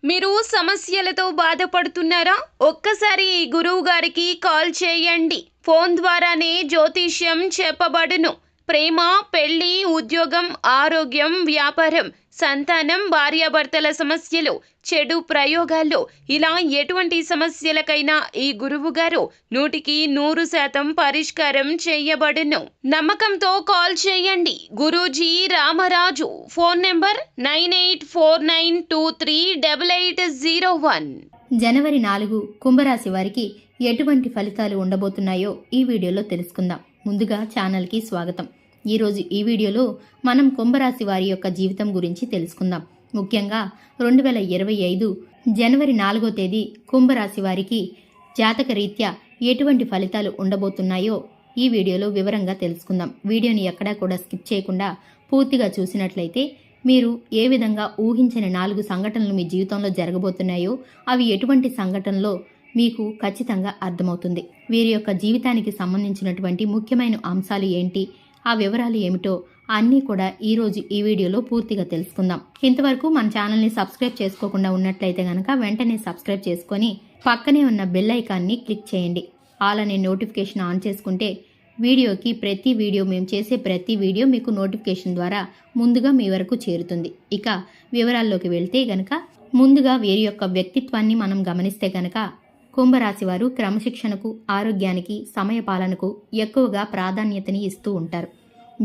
మీరు సమస్యలతో బాధపడుతున్నారా? ఒక్కసారి ఈ గురువు గారికి కాల్ చేయండి. ఫోన్ ద్వారానే జ్యోతిష్యం చెప్పబడును. ప్రేమ, పెళ్లి, ఉద్యోగం, ఆరోగ్యం, వ్యాపారం, సంతానం, భార్యాభర్తల సమస్యలు, చెడు ప్రయోగాలు, ఇలా ఎటువంటి సమస్యలకైనా ఈ గురువు గారు 100% పరిష్కారం చేయబడును. నమ్మకంతో కాల్ చేయండి. గురూజీ రామరాజు. Phone number 9849238801. జనవరి 4 కుంభరాశి వారికి ఎటువంటి ఫలితాలు ఉండబోతున్నాయో ఈ వీడియోలో తెలుసుకుందాం. ముందుగా ఛానల్కి స్వాగతం. ఈరోజు ఈ వీడియోలో మనం కుంభరాశి వారి యొక్క జీవితం గురించి తెలుసుకుందాం. ముఖ్యంగా 2025 జనవరి 4వ తేదీ కుంభరాశి వారికి జాతక రీత్యా ఎటువంటి ఫలితాలు ఉండబోతున్నాయో ఈ వీడియోలో వివరంగా తెలుసుకుందాం. వీడియోని ఎక్కడా కూడా స్కిప్ చేయకుండా పూర్తిగా చూసినట్లయితే మీరు ఏ విధంగా ఊహించని 4 సంఘటనలు మీ జీవితంలో జరగబోతున్నాయో అవి ఎటువంటి సంఘటనలో మీకు ఖచ్చితంగా అర్థమవుతుంది. వీరి యొక్క జీవితానికి సంబంధించినటువంటి ముఖ్యమైన అంశాలు ఏంటి, ఆ వివరాలు ఏమిటో అన్నీ కూడా ఈరోజు ఈ వీడియోలో పూర్తిగా తెలుసుకుందాం. ఇంతవరకు మన ఛానల్ని సబ్స్క్రైబ్ చేసుకోకుండా ఉన్నట్లయితే కనుక వెంటనే సబ్స్క్రైబ్ చేసుకొని పక్కనే ఉన్న బెల్ ఐకాన్ని క్లిక్ చేయండి. ఆల్ అనే నోటిఫికేషన్ ఆన్ చేసుకుంటే మేము చేసే ప్రతి వీడియో మీకు నోటిఫికేషన్ ద్వారా ముందుగా మీ వరకు చేరుతుంది. ఇక వివరాల్లోకి వెళ్తే గనక ముందుగా వీరి యొక్క వ్యక్తిత్వాన్ని మనం గమనిస్తే గనక కుంభరాశి వారు క్రమశిక్షణకు, ఆరోగ్యానికి, సమయపాలనకు ఎక్కువగా ప్రాధాన్యతని ఇస్తూ ఉంటారు.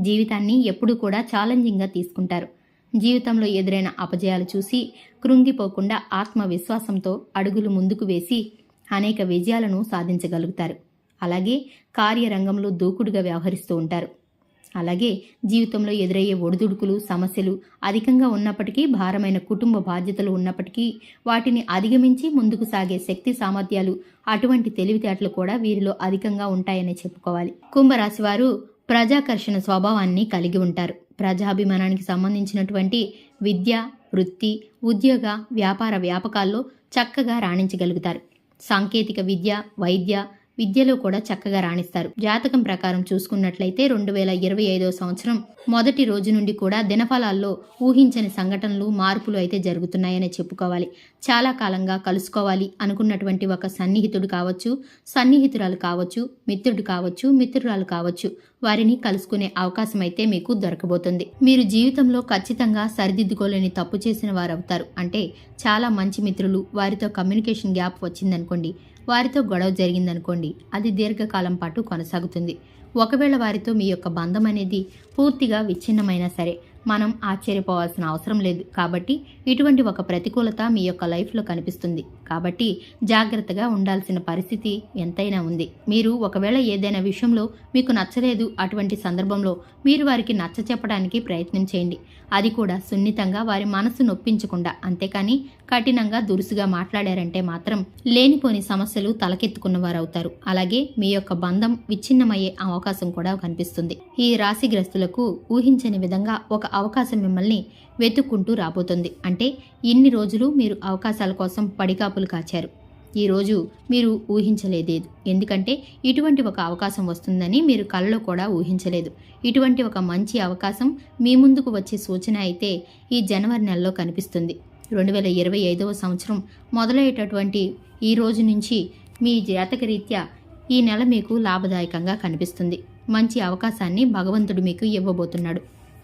జీవితాన్ని ఎప్పుడూ కూడా ఛాలెంజింగ్గా తీసుకుంటారు. జీవితంలో ఎదురైన అపజయాలు చూసి కృంగిపోకుండా ఆత్మవిశ్వాసంతో అడుగులు ముందుకు వేసి అనేక విజయాలను సాధించగలుగుతారు. అలాగే కార్యరంగంలో దూకుడుగా వ్యవహరిస్తూ ఉంటారు. అలాగే జీవితంలో ఎదురయ్యే ఒడిదుడుకులు, సమస్యలు అధికంగా ఉన్నప్పటికీ, భారమైన కుటుంబ బాధ్యతలు ఉన్నప్పటికీ వాటిని అధిగమించి ముందుకు సాగే శక్తి సామర్థ్యాలు, అటువంటి తెలివితేటలు కూడా వీరిలో అధికంగా ఉంటాయని చెప్పుకోవాలి. కుంభరాశి వారు ప్రజాకర్షణ స్వభావాన్ని కలిగి ఉంటారు. ప్రజాభిమానానికి సంబంధించినటువంటి విద్య, వృత్తి, ఉద్యోగ, వ్యాపార వ్యాపకాల్లో చక్కగా రాణించగలుగుతారు. సాంకేతిక విద్య, వైద్య విద్యలో కూడా చక్కగా రాణిస్తారు. జాతకం ప్రకారం చూసుకున్నట్లయితే 2025 సంవత్సరం మొదటి రోజు నుండి కూడా దినఫలాల్లో ఊహించని సంఘటనలు, మార్పులు అయితే జరుగుతున్నాయని చెప్పుకోవాలి. చాలా కాలంగా కలుసుకోవాలి అనుకున్నటువంటి ఒక సన్నిహితుడు కావచ్చు, సన్నిహితురాలు కావచ్చు, మిత్రుడు కావచ్చు, మిత్రురాలు కావచ్చు, వారిని కలుసుకునే అవకాశం అయితే మీకు దొరకబోతుంది. మీరు జీవితంలో ఖచ్చితంగా సరిదిద్దుకోలేని తప్పు చేసిన వారు అవుతారు. అంటే చాలా మంచి మిత్రులు, వారితో కమ్యూనికేషన్ గ్యాప్ వచ్చిందనుకోండి, వారితో గొడవ జరిగిందనుకోండి, అది దీర్ఘకాలం పాటు కొనసాగుతుంది. ఒకవేళ వారితో మీ యొక్క బంధం అనేది పూర్తిగా విచ్ఛిన్నమైనా సరే మనం ఆశ్చర్యపోవాల్సిన అవసరం లేదు. కాబట్టి ఇటువంటి ఒక ప్రతికూలత మీ యొక్క లైఫ్లో కనిపిస్తుంది. కాబట్టి జాగ్రత్తగా ఉండాల్సిన పరిస్థితి ఎంతైనా ఉంది. మీరు ఒకవేళ ఏదైనా విషయంలో మీకు నచ్చలేదు, అటువంటి సందర్భంలో మీరు వారికి నచ్చ చెప్పడానికి ప్రయత్నం చేయండి. అది కూడా సున్నితంగా, వారి మనసు నొప్పించకుండా. అంతేకాని కఠినంగా, దురుసుగా మాట్లాడారంటే మాత్రం లేనిపోని సమస్యలు తలకెత్తుకున్నవారు అవుతారు. అలాగే మీ యొక్క బంధం విచ్ఛిన్నమయ్యే అవకాశం కూడా కనిపిస్తుంది. ఈ రాశిగ్రస్తులకు ఊహించని విధంగా ఒక అవకాశం మిమ్మల్ని వెతుక్కుంటూ రాబోతుంది. అంటే ఇన్ని రోజులు మీరు అవకాశాల కోసం పడికాపులు కాచారు. ఈరోజు మీరు ఊహించలేదు. ఎందుకంటే ఇటువంటి ఒక అవకాశం వస్తుందని మీరు కలలో కూడా ఊహించలేదు. ఇటువంటి ఒక మంచి అవకాశం మీ ముందుకు వచ్చే సూచన అయితే ఈ జనవరి నెలలో కనిపిస్తుంది. 2025 సంవత్సరం మొదలయ్యేటటువంటి ఈ రోజు నుంచి మీ జాతక రీత్యా ఈ నెల మీకు లాభదాయకంగా కనిపిస్తుంది. మంచి అవకాశాన్ని భగవంతుడు మీకు ఇవ్వబోతున్నాడు.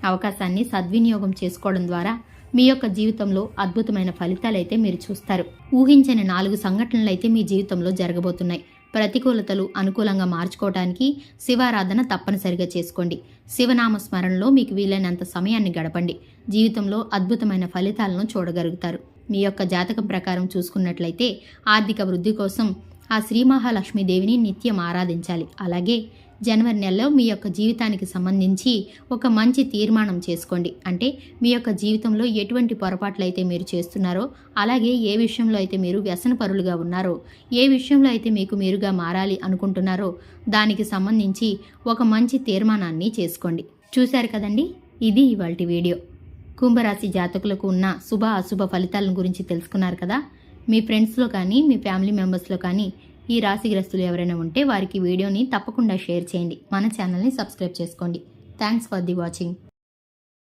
అవకాశాన్ని సద్వినియోగం చేసుకోవడం ద్వారా మీ యొక్క జీవితంలో అద్భుతమైన ఫలితాలైతే మీరు చూస్తారు. ఊహించని 4 సంఘటనలు అయితే మీ జీవితంలో జరగబోతున్నాయి. ప్రతికూలతలు అనుకూలంగా మార్చుకోవడానికి శివారాధన తప్పనిసరిగా చేసుకోండి. శివనామ స్మరణలో మీకు వీలైనంత సమయాన్ని గడపండి. జీవితంలో అద్భుతమైన ఫలితాలను చూడగలుగుతారు. మీ యొక్క జాతకం ప్రకారం చూసుకున్నట్లయితే ఆర్థిక వృద్ధి కోసం ఆ శ్రీ మహాలక్ష్మీదేవిని నిత్యం ఆరాధించాలి. అలాగే జనవరి నెలలో మీ యొక్క జీవితానికి సంబంధించి ఒక మంచి తీర్మానం చేసుకోండి. అంటే మీ యొక్క జీవితంలో ఎటువంటి పొరపాట్లు అయితే మీరు చేస్తున్నారో, అలాగే ఏ విషయంలో అయితే మీరు వ్యసనపరులుగా ఉన్నారో, ఏ విషయంలో అయితే మీకు మీరుగా మారాలి అనుకుంటున్నారో దానికి సంబంధించి ఒక మంచి తీర్మానాన్ని చేసుకోండి. చూశారు కదండి, ఇది ఇవాల్టి వీడియో. కుంభరాశి జాతకులకు ఉన్న శుభ అశుభ ఫలితాలను గురించి తెలుసుకున్నారు కదా. మీ ఫ్రెండ్స్లో కానీ, మీ ఫ్యామిలీ మెంబర్స్లో కానీ ఈ రాశిగ్రస్తులు ఎవరైనా ఉంటే వారికి వీడియోని తప్పకుండా షేర్ చేయండి. మన ఛానల్ని సబ్స్క్రైబ్ చేసుకోండి. Thanks for the watching.